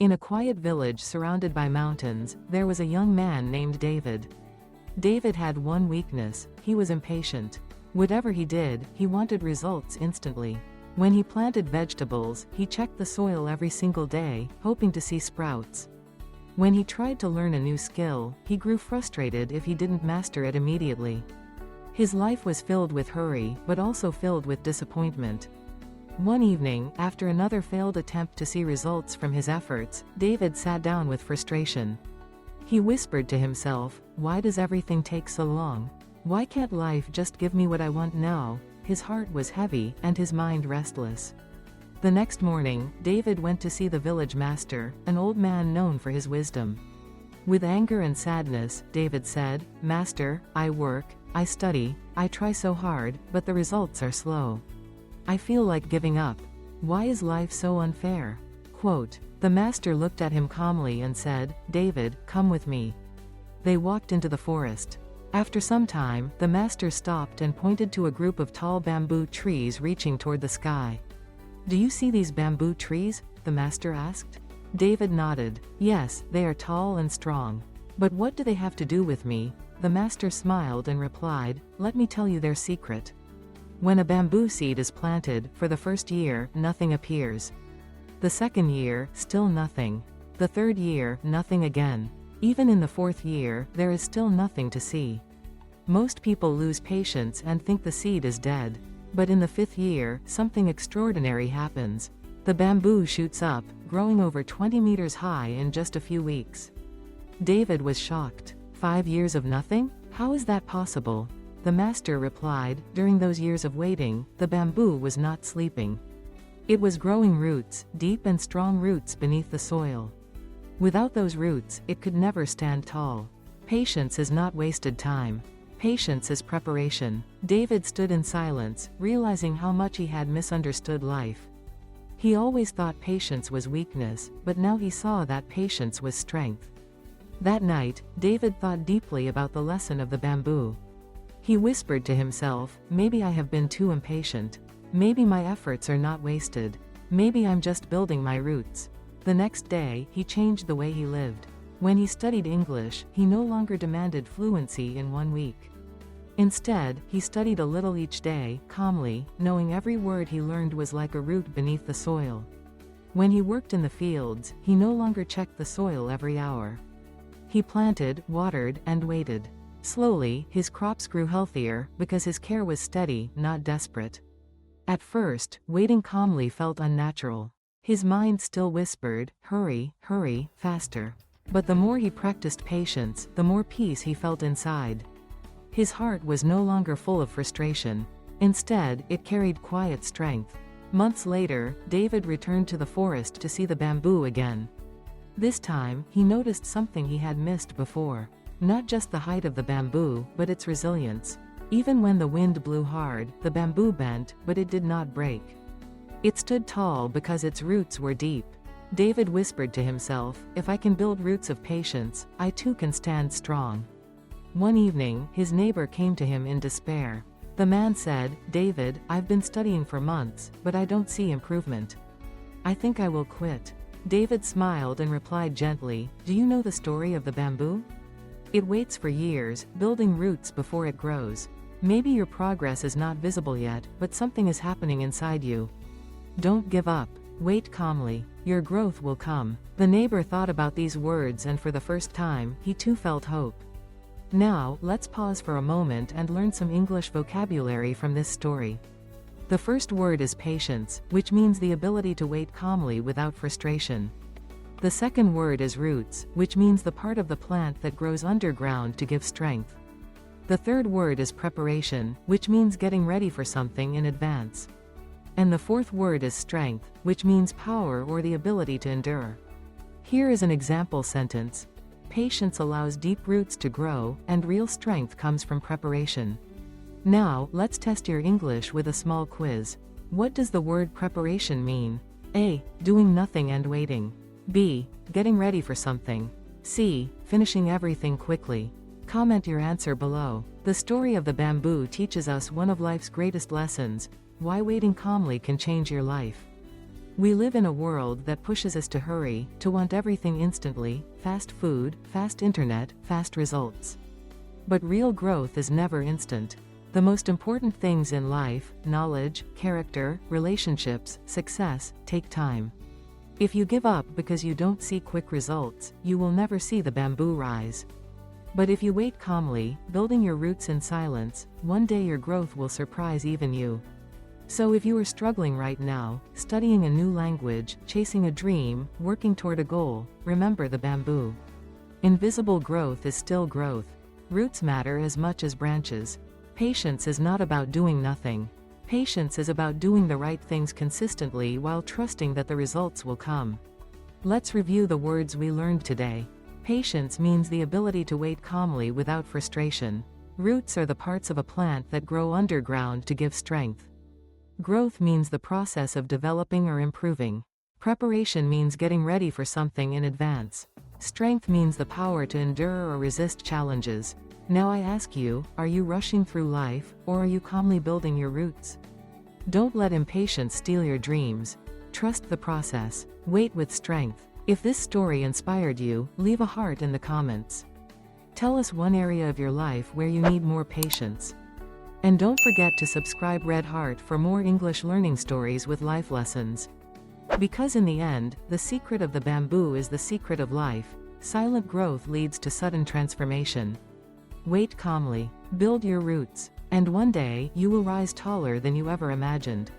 In a quiet village surrounded by mountains, there was a young man named David. David had one weakness: he was impatient. Whatever he did, he wanted results instantly. When he planted vegetables, he checked the soil every single day, hoping to see sprouts. When he tried to learn a new skill, he grew frustrated if he didn't master it immediately. His life was filled with hurry, but also filled with disappointment. One evening, after another failed attempt to see results from his efforts, David sat down with frustration. He whispered to himself, "Why does everything take so long? Why can't life just give me what I want now?" His heart was heavy, and his mind restless. The next morning, David went to see the village master, an old man known for his wisdom. With anger and sadness, David said, "Master, I work, I study, I try so hard, but the results are slow. I feel like giving up. Why is life so unfair?" Quote, the master looked at him calmly and said, "David, come with me." They walked into the forest. After some time, the master stopped and pointed to a group of tall bamboo trees reaching toward the sky. "Do you see these bamboo trees?" the master asked. David nodded. "Yes, they are tall and strong. But what do they have to do with me?" The master smiled and replied, "Let me tell you their secret. When a bamboo seed is planted, for the first year, nothing appears. The second year, still nothing. The third year, nothing again. Even in the fourth year, there is still nothing to see. Most people lose patience and think the seed is dead. But in the fifth year, something extraordinary happens. The bamboo shoots up, growing over 20 meters high in just a few weeks." David was shocked. 5 years of nothing? How is that possible? The master replied, "During those years of waiting, the bamboo was not sleeping. It was growing roots, deep and strong roots beneath the soil. Without those roots, it could never stand tall. Patience is not wasted time. Patience is preparation." David stood in silence, realizing how much he had misunderstood life. He always thought patience was weakness, but now he saw that patience was strength. That night, David thought deeply about the lesson of the bamboo. He whispered to himself, "Maybe I have been too impatient. Maybe my efforts are not wasted. Maybe I'm just building my roots." The next day, he changed the way he lived. When he studied English, he no longer demanded fluency in 1 week. Instead, he studied a little each day, calmly, knowing every word he learned was like a root beneath the soil. When he worked in the fields, he no longer checked the soil every hour. He planted, watered, and waited. Slowly, his crops grew healthier, because his care was steady, not desperate. At first, waiting calmly felt unnatural. His mind still whispered, "Hurry, hurry, faster." But the more he practiced patience, the more peace he felt inside. His heart was no longer full of frustration. Instead, it carried quiet strength. Months later, David returned to the forest to see the bamboo again. This time, he noticed something he had missed before. Not just the height of the bamboo, but its resilience. Even when the wind blew hard, the bamboo bent, but it did not break. It stood tall because its roots were deep. David whispered to himself, "If I can build roots of patience, I too can stand strong." One evening, his neighbor came to him in despair. The man said, "David, I've been studying for months, but I don't see improvement. I think I will quit." David smiled and replied gently, "Do you know the story of the bamboo? It waits for years, building roots before it grows. Maybe your progress is not visible yet, but something is happening inside you. Don't give up. Wait calmly. Your growth will come." The neighbor thought about these words, and for the first time, he too felt hope. Now, let's pause for a moment and learn some English vocabulary from this story. The first word is patience, which means the ability to wait calmly without frustration. The second word is roots, which means the part of the plant that grows underground to give strength. The third word is preparation, which means getting ready for something in advance. And the fourth word is strength, which means power or the ability to endure. Here is an example sentence. Patience allows deep roots to grow, and real strength comes from preparation. Now, let's test your English with a small quiz. What does the word preparation mean? A. Doing nothing and waiting. B. Getting ready for something. C. Finishing everything quickly. Comment your answer below. The story of the bamboo teaches us one of life's greatest lessons: why waiting calmly can change your life. We live in a world that pushes us to hurry, to want everything instantly, fast food, fast internet, fast results. But real growth is never instant. The most important things in life, knowledge, character, relationships, success, take time. If you give up because you don't see quick results, you will never see the bamboo rise. But if you wait calmly, building your roots in silence, one day your growth will surprise even you. So if you are struggling right now, studying a new language, chasing a dream, working toward a goal, remember the bamboo. Invisible growth is still growth. Roots matter as much as branches. Patience is not about doing nothing. Patience is about doing the right things consistently while trusting that the results will come. Let's review the words we learned today. Patience means the ability to wait calmly without frustration. Roots are the parts of a plant that grow underground to give strength. Growth means the process of developing or improving. Preparation means getting ready for something in advance. Strength means the power to endure or resist challenges. Now I ask you, are you rushing through life, or are you calmly building your roots? Don't let impatience steal your dreams. Trust the process. Wait with strength. If this story inspired you, leave a heart in the comments. Tell us one area of your life where you need more patience. And don't forget to subscribe Red Heart for more English learning stories with life lessons. Because in the end, the secret of the bamboo is the secret of life. Silent growth leads to sudden transformation. Wait calmly, build your roots, and one day, you will rise taller than you ever imagined.